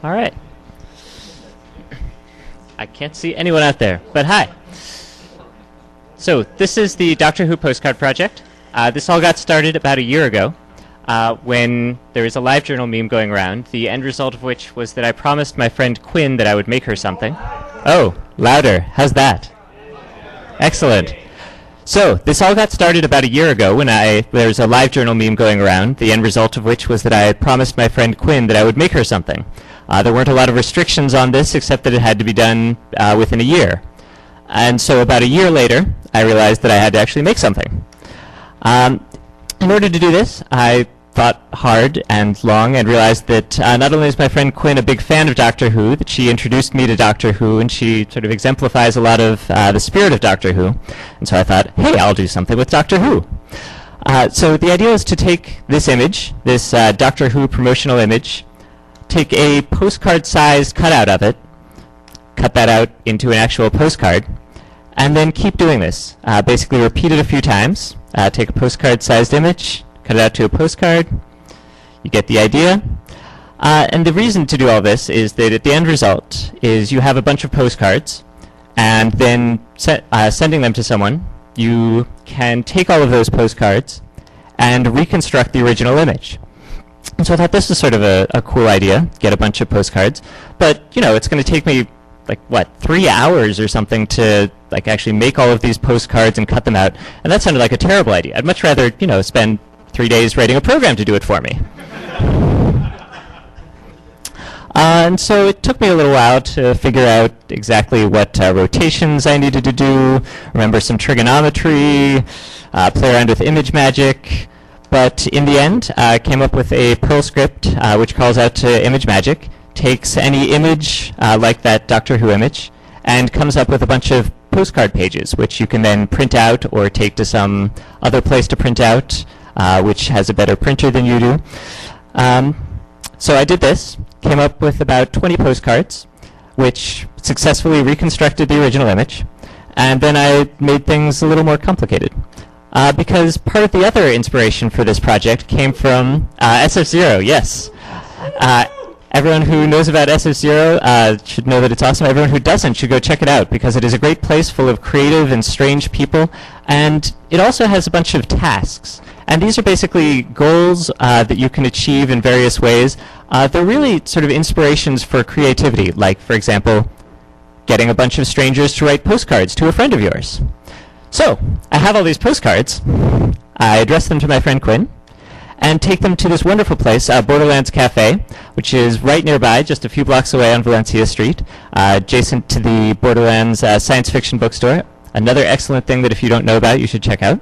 All right. I can't see anyone out there, but hi. So this is the Doctor Who Postcard Project. This all got started about a year ago when there was a LiveJournal meme going around, the end result of which was that I promised my friend Quinn that I would make her something. Oh, louder. How's that? Excellent. So this all got started about a year ago when there was a LiveJournal meme going around, the end result of which was that I had promised my friend Quinn that I would make her something. There weren't a lot of restrictions on this except that it had to be done within a year. And so about a year later, I realized that I had to actually make something. In order to do this, I thought hard and long and realized that not only is my friend Quinn a big fan of Doctor Who, that she introduced me to Doctor Who, and she sort of exemplifies a lot of the spirit of Doctor Who. And so I thought, hey, I'll do something with Doctor Who. So the idea is to take this image, this Doctor Who promotional image, take a postcard-sized cutout of it, cut that out into an actual postcard, and then keep doing this. Basically repeat it a few times. Take a postcard-sized image, cut it out to a postcard. You get the idea. And the reason to do all this is that at the end result is you have a bunch of postcards, and then sending them to someone, you can take all of those postcards and reconstruct the original image. And so I thought this was sort of a cool idea, get a bunch of postcards. But, you know, it's going to take me, 3 hours or something to, actually make all of these postcards and cut them out. And that sounded like a terrible idea. I'd much rather, spend 3 days writing a program to do it for me. And so it took me a little while to figure out exactly what rotations I needed to do, remember some trigonometry, play around with image magic. But in the end, I came up with a Perl script which calls out to ImageMagick, takes any image like that Doctor Who image, and comes up with a bunch of postcard pages, which you can then print out or take to some other place to print out, which has a better printer than you do. So I did this, came up with about 20 postcards, which successfully reconstructed the original image, and then I made things a little more complicated. Because part of the other inspiration for this project came from SF0, yes. Everyone who knows about SF0 should know that it's awesome. Everyone who doesn't should go check it out, because it is a great place full of creative and strange people, and it also has a bunch of tasks. And these are basically goals that you can achieve in various ways. They're really sort of inspirations for creativity, like, for example, getting a bunch of strangers to write postcards to a friend of yours. So, I have all these postcards. I address them to my friend Quinn and take them to this wonderful place, Borderlands Cafe, which is right nearby, just a few blocks away on Valencia Street, adjacent to the Borderlands science fiction bookstore. Another excellent thing that if you don't know about, you should check out.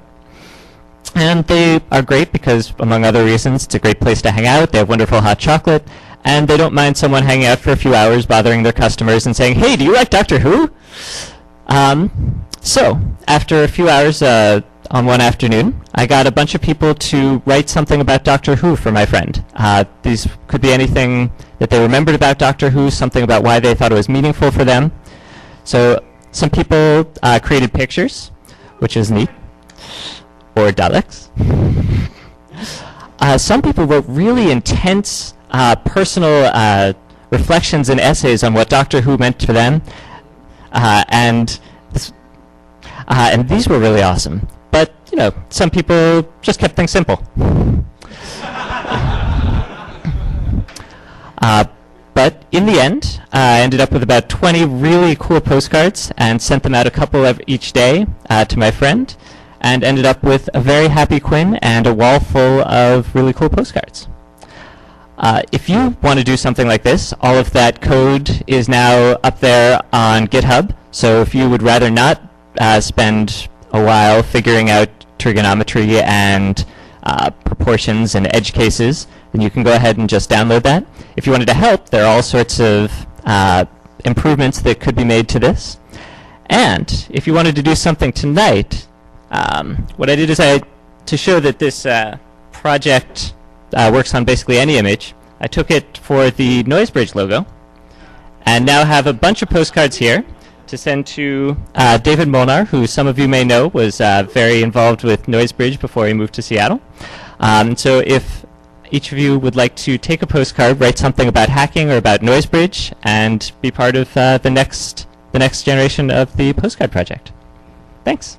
And they are great because, among other reasons, it's a great place to hang out. They have wonderful hot chocolate, and they don't mind someone hanging out for a few hours, bothering their customers and saying, hey, do you like Doctor Who? So, after a few hours on one afternoon, I got a bunch of people to write something about Doctor Who for my friend. These could be anything that they remembered about Doctor Who, something about why they thought it was meaningful for them. So, some people created pictures, which is neat, or Daleks. Some people wrote really intense personal reflections and essays on what Doctor Who meant to them, and these were really awesome. But, some people just kept things simple. But in the end, I ended up with about 20 really cool postcards and sent them out a couple each day to my friend, and ended up with a very happy Quinn and a wall full of really cool postcards. If you want to do something like this, all of that code is now up there on GitHub. So if you would rather not spend a while figuring out trigonometry and proportions and edge cases, then you can go ahead and just download that. If you wanted to help, there are all sorts of improvements that could be made to this. And if you wanted to do something tonight, what I did is to show that this project works on basically any image, I took it for the Noisebridge logo, and now have a bunch of postcards here to send to David Molnar, who some of you may know was very involved with Noisebridge before he moved to Seattle. So if each of you would like to take a postcard, write something about hacking or about NoiseBridge, and be part of the next generation of the Postcard Project. Thanks.